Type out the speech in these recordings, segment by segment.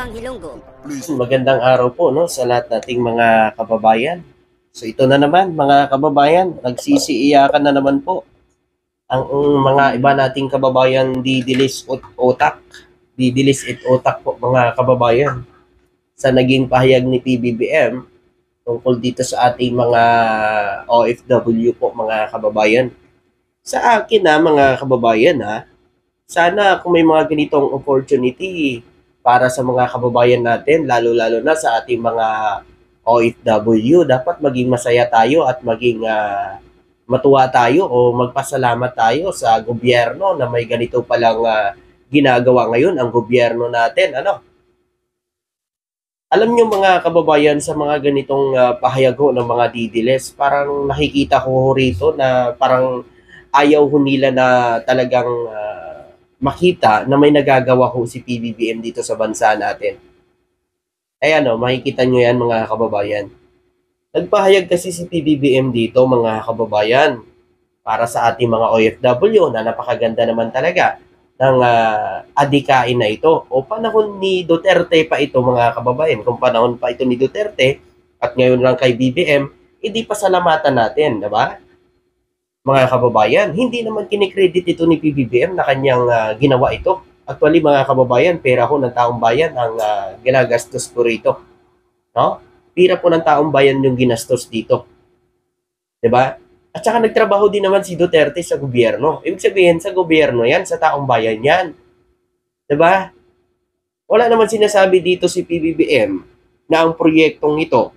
Bang Hilonggo. Magandang araw po no sa lahat nating mga kababayan. So ito na naman mga kababayan, nagsisiiyakan na naman po ang mga iba nating kababayan didilis it otak po mga kababayan sa naging pahayag ni PBBM tungkol dito sa ating mga OFW po mga kababayan. Sa akin na mga kababayan sana kung may mga ganitong opportunity para sa mga kababayan natin, lalo-lalo na sa ating mga OFW, dapat maging masaya tayo at maging matuwa tayo o magpasalamat tayo sa gobyerno na may ganito palang ginagawa ngayon ang gobyerno natin. Alam niyo mga kababayan, sa mga ganitong pahayag ng mga didiles, parang nakikita ko rito na parang ayaw ho nila na talagang makita na may nagagawa ho si PBBM dito sa bansa natin. Makikita nyo yan mga kababayan. Nagpahayag kasi si PBBM dito mga kababayan para sa ating mga OFW na napakaganda naman talaga ng adikain na ito. O panahon ni Duterte pa ito mga kababayan. Kung panahon pa ito ni Duterte at ngayon lang kay BBM, hindi pa salamatan natin, diba? Mga kababayan, hindi naman kinikredit ito ni PBBM na kanyang ginawa ito. Actually, mga kababayan, pera ko ng taong bayan ang ginagastos ko rito. No? Pera po ng taong bayan yung ginastos dito. 'Di ba? At saka nagtrabaho din naman si Duterte sa gobyerno. Ibig sabihin, sa gobyerno yan, sa taong bayan yan. 'Di ba? Wala naman sinasabi dito si PBBM na ang proyektong ito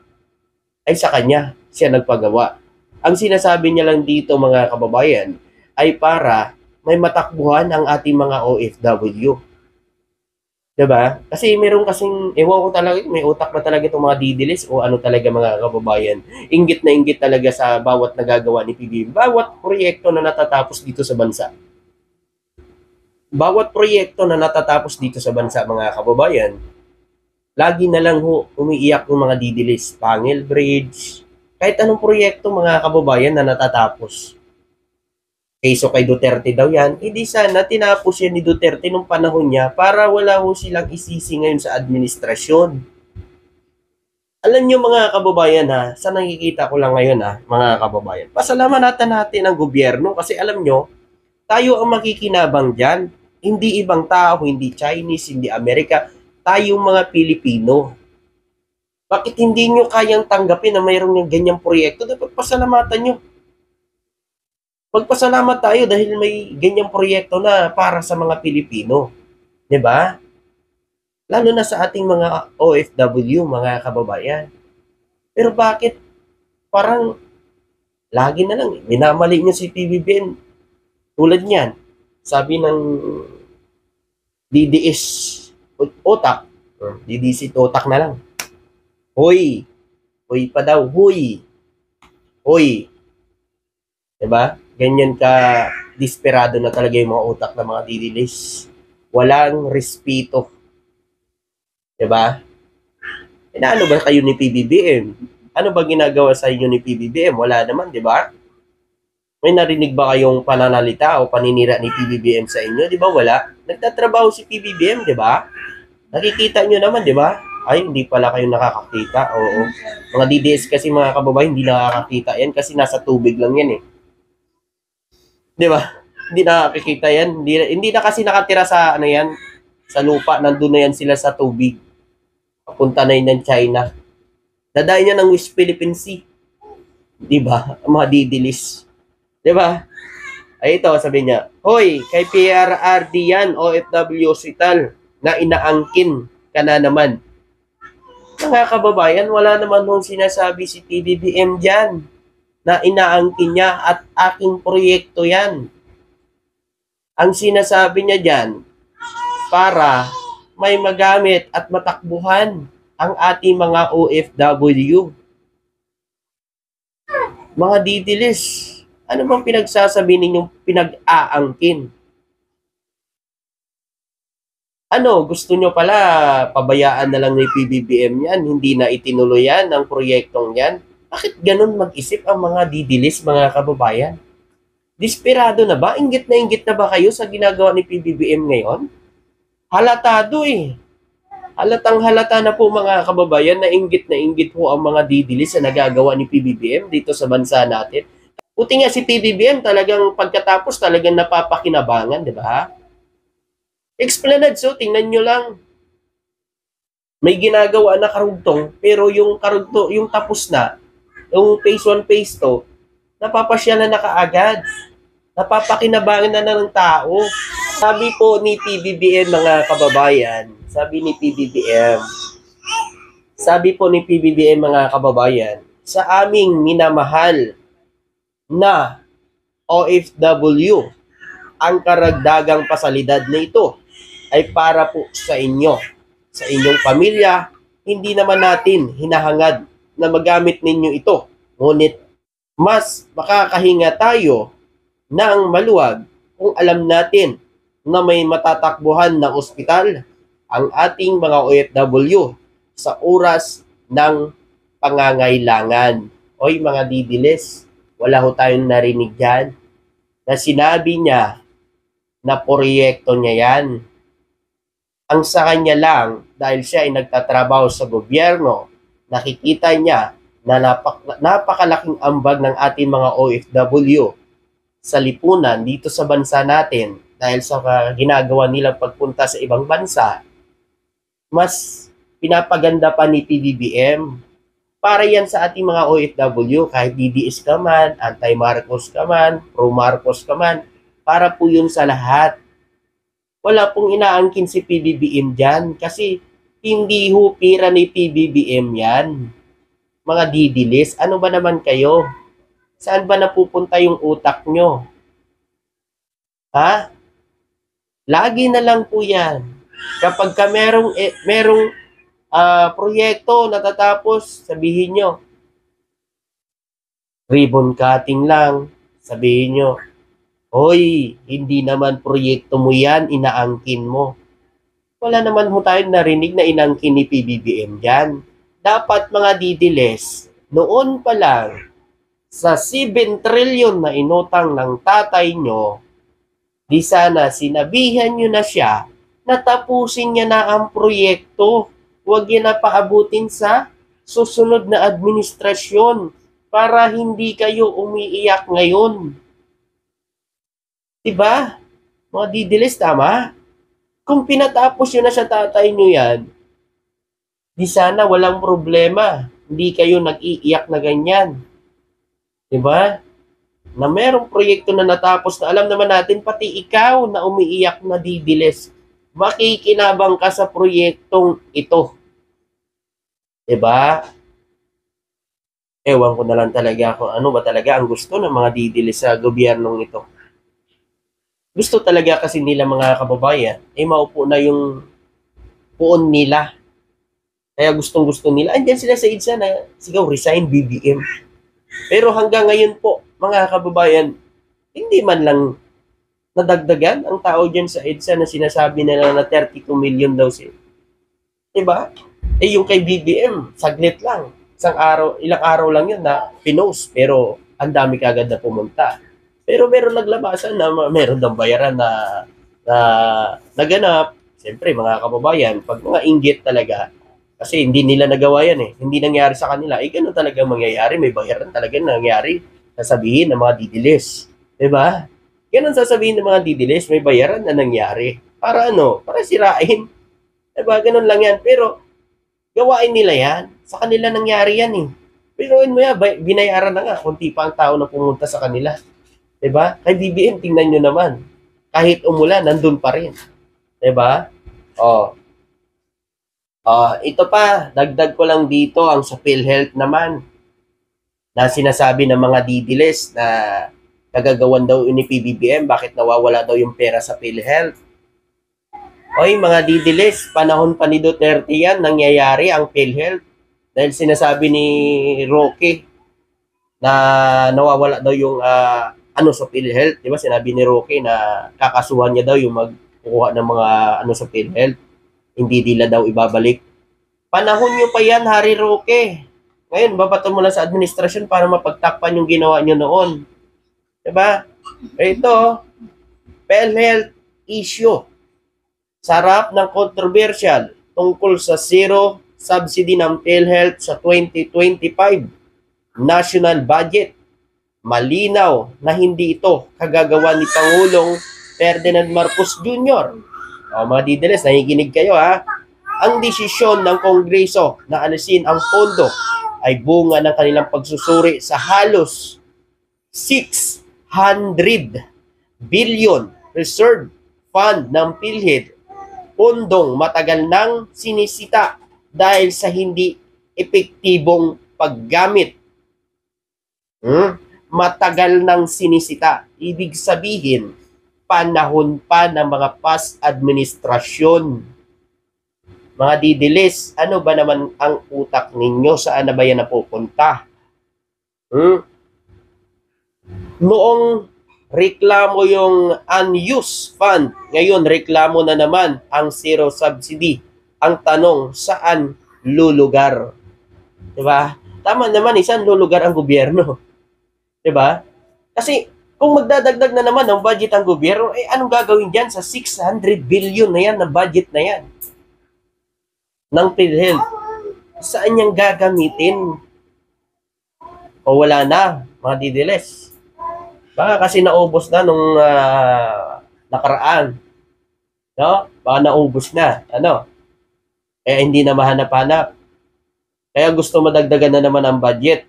ay sa kanya, siya nagpagawa. Ang sinasabi niya lang dito mga kababayan ay para may matakbuhan ang ating mga OFW. 'Di ba? Kasi meron kasing, ewan ko talaga, may utak na talaga itong mga didilis o ano talaga mga kababayan. Inggit na inggit talaga sa bawat nagagawa ni PBBM. Bawat proyekto na natatapos dito sa bansa. Bawat proyekto na natatapos dito sa bansa mga kababayan, lagi na lang umiiyak yung mga didilis. Pangil Bridge, kahit anong proyekto mga kababayan na natatapos. So kay Duterte daw yan, hindi sana tinapos yan ni Duterte nung panahon niya para wala ho silang isisi ngayon sa administrasyon. Alam niyo mga kababayan sa nakikita ko lang ngayon mga kababayan, pasalamatan natin ang gobyerno kasi alam niyo, tayo ang makikinabang dyan. Hindi ibang tao, hindi Chinese, hindi Amerika, tayong mga Pilipino. Bakit hindi nyo kayang tanggapin na mayroong yung ganyang proyekto? Dapat pasalamatan nyo. Magpasalamat tayo dahil may ganyang proyekto na para sa mga Pilipino. 'Di ba? Lalo na sa ating mga OFW, mga kababayan. Pero bakit parang lagi na lang minamali niyo si PBBM tulad niyan? Sabi ng DDS otak, DDS otak na lang. Hoy! Hoy pa daw, hoy! Hoy! 'Di ba? Ganyan ka desperado na talaga yung mga utak ng mga didilis. Walang respeto. 'Di ba? Ano ba kayo ni PBBM? Ano ba ginagawa sa inyo ni PBBM? Wala naman, 'di ba? May narinig ba kayong pananalita o paninira ni PBBM sa inyo? 'Di ba wala? Nagtatrabaho si PBBM, 'di ba? Nakikita nyo naman, 'di ba? Ay, hindi pala kayo nakakakita. Oo. Mga DDS kasi mga kababayan, hindi nakakakita yan kasi nasa tubig lang yan eh. 'Di ba? Hindi nakakikita yan. Hindi na kasi nakatira sa ano yan, sa lupa. Nandun na yan sila sa tubig. Papunta na yun ng China. Dadayan niya ng West Philippine Sea. 'Di ba? Ang mga didilis. 'Di ba? Ay ito, sabi niya, hoy, kay PRRD yan, OFW hospital, na inaangkin ka na naman. Mga kababayan, wala naman nung sinasabi si PBBM dyan na inaangkin niya at aking proyekto yan. Ang sinasabi niya dyan, para may magamit at matakbuhan ang ating mga OFW. Mga didilis, ano bang pinagsasabi ninyong pinag-aangkin? Gusto nyo pala pabayaan na lang ni PBBM yan, hindi na itinuloy yan ang proyektong yan? Bakit ganun mag-isip ang mga didilis, mga kababayan? Desperado na ba? Inggit na ba kayo sa ginagawa ni PBBM ngayon? Halatado eh. Halatang halata na po mga kababayan na inggit po ang mga didilis na nagagawa ni PBBM dito sa bansa natin. Buti nga si PBBM talagang pagkatapos talagang napapakinabangan, di ba? Esplanade, so tingnan nyo lang. May ginagawa na karugtong, pero yung karugtong, yung tapos na, yung phase 1, phase 2, napapasyalan na kaagad. Napapakinabangan na ng tao. Sabi po ni PBBM mga kababayan, sabi po ni PBBM mga kababayan, sa aming minamahal na OFW, ang karagdagang pasalidad na ito ay para po sa inyo, sa inyong pamilya. Hindi naman natin hinahangad na magamit ninyo ito. Ngunit mas makakahinga tayo ng maluwag kung alam natin na may matatakbuhan na ospital ang ating mga OFW sa oras ng pangangailangan. Oy mga didilis, wala ho tayong narinig dyan na sinabi niya na proyekto niya yan. Ang sa kanya lang, dahil siya ay nagtatrabaho sa gobyerno, nakikita niya na napakalaking ambag ng ating mga OFW sa lipunan dito sa bansa natin dahil sa ginagawa nilang pagpunta sa ibang bansa, mas pinapaganda pa ni PBBM. Para yan sa ating mga OFW, kahit DDS ka man, anti-Marcos ka man, pro-Marcos ka man, para po yun sa lahat. Wala pong inaangkin si PBBM dyan kasi hindi ho pira ni PBBM yan. Mga didilis, ano ba naman kayo? Saan ba napupunta yung utak nyo? Ha? Lagi na lang po yan. Kapag ka merong proyekto natatapos, sabihin nyo, ribbon cutting lang. Sabihin nyo, hoy, hindi naman proyekto mo yan, inaangkin mo. Wala naman ho tayong narinig na inangkin ni PBBM dyan. Dapat mga didiles, noon pa lang, sa 7 trilyon na inutang ng tatay nyo, di sana sinabihan nyo na siya na tapusin niya na ang proyekto. Huwag niya na paabutin sa susunod na administrasyon para hindi kayo umiiyak ngayon. Diba? Mga didilis, tama? Kung pinatapos nyo na sa tatay nyo yan, di sana walang problema. Hindi kayo nag-iiyak na ganyan. Diba? Na merong proyekto na natapos na alam naman natin, pati ikaw na umiiyak na didiles, makikinabang ka sa proyektong ito. Diba? Ewan ko na lang talaga kung ano ba talaga ang gusto ng mga didiles sa gobyernong ito. Gusto talaga kasi nila mga kababayan, maupo na yung puon nila. Kaya gustong-gusto nila, andyan sila sa EDSA na, sigaw, resign BBM. Pero hanggang ngayon po, mga kababayan, hindi man lang nadagdagan ang tao dyan sa EDSA na sinasabi nila na 32 million daw siya. Diba? Yung kay BBM, saglit lang. Ilang araw lang yun na pinost, pero ang dami kagad na pumunta. Pero meron naglabasan na meron daw bayaran na naganap. Siyempre, mga kababayan, pag mga inggit talaga, kasi hindi nila nagawa yan eh. Hindi nangyari sa kanila. Ganun talaga mangyayari. May bayaran talaga nangyari. Sasabihin ng mga didilis. Diba? Ganun sasabihin ng mga didilis. May bayaran na nangyari. Para ano? Para sirain. Diba? Ganun lang yan. Pero, gawain nila yan. Sa kanila nangyari yan eh. Pero mo yan, binayaran na nga. Kunti pa ang tao na pumunta sa kanila. Diba? Kay BBM, tingnan nyo naman. Kahit umulan, nandun pa rin. Diba? Ito pa, dagdag ko lang dito ang sa PhilHealth naman na sinasabi ng mga didiles na kagagawan daw ni PBBM, bakit nawawala daw yung pera sa PhilHealth. Oy, mga didiles, panahon pa ni Duterte yan, nangyayari ang PhilHealth. Dahil sinasabi ni Roque na nawawala daw yung sa PhilHealth. Diba sinabi ni Roque na kakasuhan niya daw yung magkukuha ng mga sa PhilHealth. Hindi nila daw ibabalik. Panahon nyo pa yan, Harry Roque. Ngayon, babato mo lang sa administrasyon para mapagtakpan yung ginawa nyo noon. Diba? Ito, PhilHealth issue. Sarap ng controversial. tungkol sa zero subsidy ng PhilHealth sa 2025 national budget. Malinaw na hindi ito kagagawa ni Pangulong Ferdinand Marcos Jr. O mga didiles, nakikinig kayo ha. Ang desisyon ng Kongreso na alisin ang pondo ay bunga ng kanilang pagsusuri sa halos 600 billion reserve fund ng PhilHealth, pondong matagal nang sinisita dahil sa hindi epektibong paggamit. Matagal nang sinisita. Ibig sabihin, panahon pa ng mga past administrasyon. Mga didilis, ano ba naman ang utak ninyo? Saan na ba yan napupunta? Noong reklamo yung unused fund, ngayon reklamo na naman ang zero subsidy. Ang tanong, saan lulugar? Diba? Tama naman, saan lulugar ang gobyerno? Diba? Kasi kung magdadagdag na naman ng budget ang gobyerno, anong gagawin dyan sa 600 billion na yan na budget na yan? Ng PhilHealth. Saan niyang gagamitin? O wala na, mga didiles. Baka kasi naubos na nung nakaraan. No? Baka naubos na. Hindi na mahanap-hanap. Kaya gusto madagdagan na naman ang budget.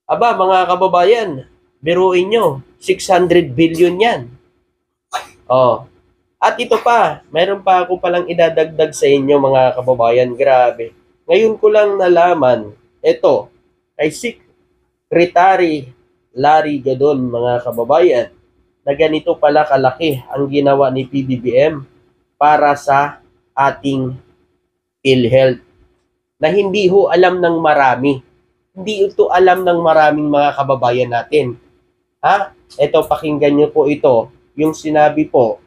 Aba, mga kababayan, biruin nyo, 600 billion yan. At ito pa, mayroon pa ako palang idadagdag sa inyo mga kababayan. Grabe. Ngayon ko lang nalaman, ito, ay Secretary Larry Gadon, mga kababayan, na ganito pala kalaki ang ginawa ni PBBM para sa ating PhilHealth. Na hindi ho alam ng marami. Hindi ito alam ng maraming mga kababayan natin. Ito, pakinggan nyo po ito. Yung sinabi po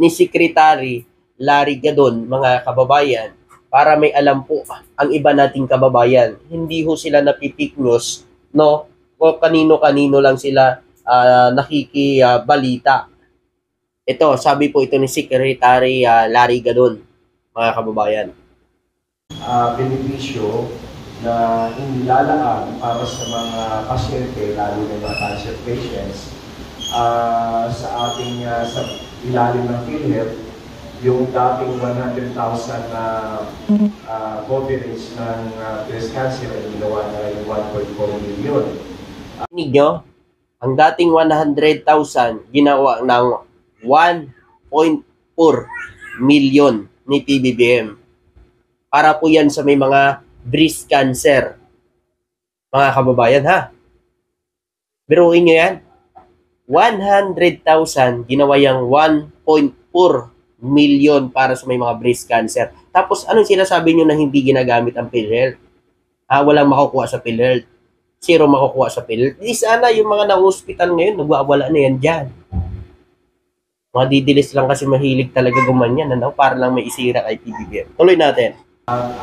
ni Secretary Larry Gadon, mga kababayan, para may alam po ang iba nating kababayan. Hindi ho sila napipick news, no? O kanino-kanino lang sila nakikibalita. Ito, sabi po ito ni Secretary Larry Gadon, mga kababayan. Benepisyo na inilalaan para sa mga pasyente, lalo na mga cancer patients, sa ating sa ilalim ng PhilHealth, yung dating 100,000 na coverage ng breast cancer ay ginawa na yung 1.4 million. Tinig nyo, ang dating 100,000 ginawa ng 1.4 million ni PBBM. Para po yan sa may mga breast cancer. Mga kababayan ha. Biruin nyo yan. 100,000 ginawa yung 1.4 million para sa may mga breast cancer. Tapos anong sinasabi nyo na hindi ginagamit ang PhilHealth? Walang makukuha sa PhilHealth. Zero makukuha sa PhilHealth. Di sana yung mga na-hospital ngayon, nagwawala na yan dyan. Mga didilis lang kasi mahilig talaga gumanyan. Para lang may isira kay PBBM. Tuloy natin. Ang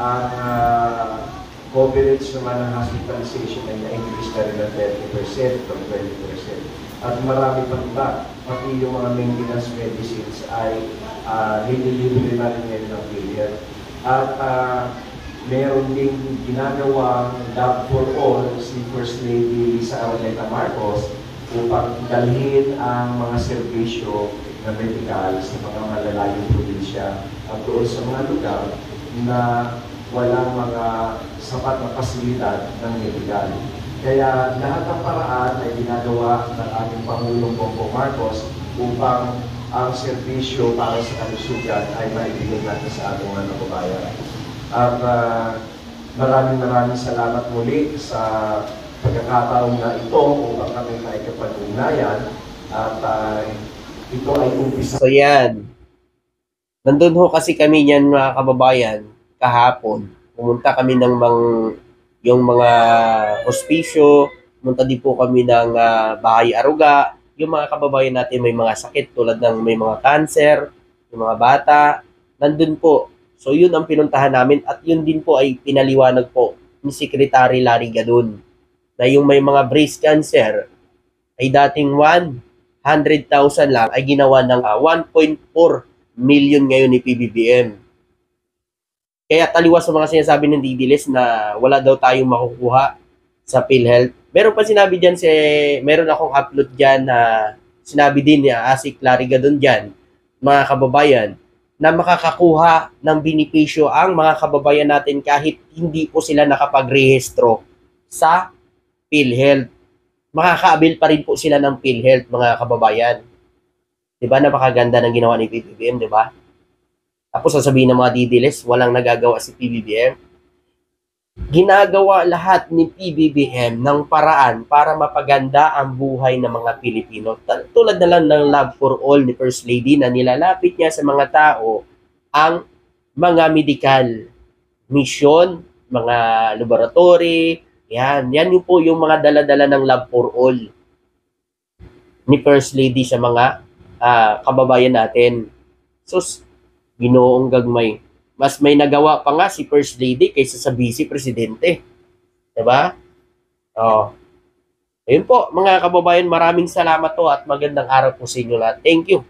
coverage naman ng hospitalization ay na-increase na rin ng 30% from 20%. At marami pang iba, pati yung mga maintenance medicines ay nililibre na rin ngayon ng PhilHealth. At meron din ginagawang Love for All si First Lady Lisa Araneta Marcos upang dalhin ang mga serbisyo na medical sa mga malalayong probinsya at doon sa mga lugar na walang mga sapat na pasilidad ng medical. Kaya lahat ng paraan ay ginagawa ng ating Pangulong Bongbong Marcos upang ang serbisyo para sa kalusugan ay maibigay natin sa ating mga kababayan. At maraming salamat muli sa pagkakataon na ito upang kami maikapag-ugnayan at ito ay umpisa. So yan. Nandun ho kasi kami niyan mga kababayan kahapon. Pumunta kami ng yung mga hospicio, pumunta din po kami ng Bahay Aruga. Yung mga kababayan natin may mga sakit tulad ng may mga cancer, yung mga bata, nandun po. So yun ang pinuntahan namin at yun din po ay pinaliwanag po ni Secretary Larry Gadon na yung may mga breast cancer ay dating 100,000 lang ay ginawa ng 1.4 million ngayon ni PBBM. Kaya taliwas sa mga sinasabi ng Didiles na wala daw tayong makukuha sa PhilHealth. Meron pa sinabi dyan, meron akong upload dyan na sinabi din ni Asik Clariga doon dyan, mga kababayan, na makakakuha ng benepisyo ang mga kababayan natin kahit hindi po sila nakapag-rehistro sa PhilHealth. Makakaabil pa rin po sila ng PhilHealth, mga kababayan. Diba, napakaganda ng ginawa ni PBBM, diba? Tapos sasabihin ng mga Didiles, walang nagagawa si PBBM. Ginagawa lahat ni PBBM ng paraan para mapaganda ang buhay ng mga Pilipino. Tulad na lang ng Love for All ni First Lady na nilalapit niya sa mga tao ang mga medical mission, mga laboratory, yan yung po yung mga dala-dala ng Love for All ni First Lady sa mga kababayan natin. So, Ginoong gagmay. Mas may nagawa pa nga si First Lady kaysa sa Vice Presidente. Diba? Oh. Ayun po, mga kababayan, maraming salamat po at magandang araw po sa inyo lahat. Thank you.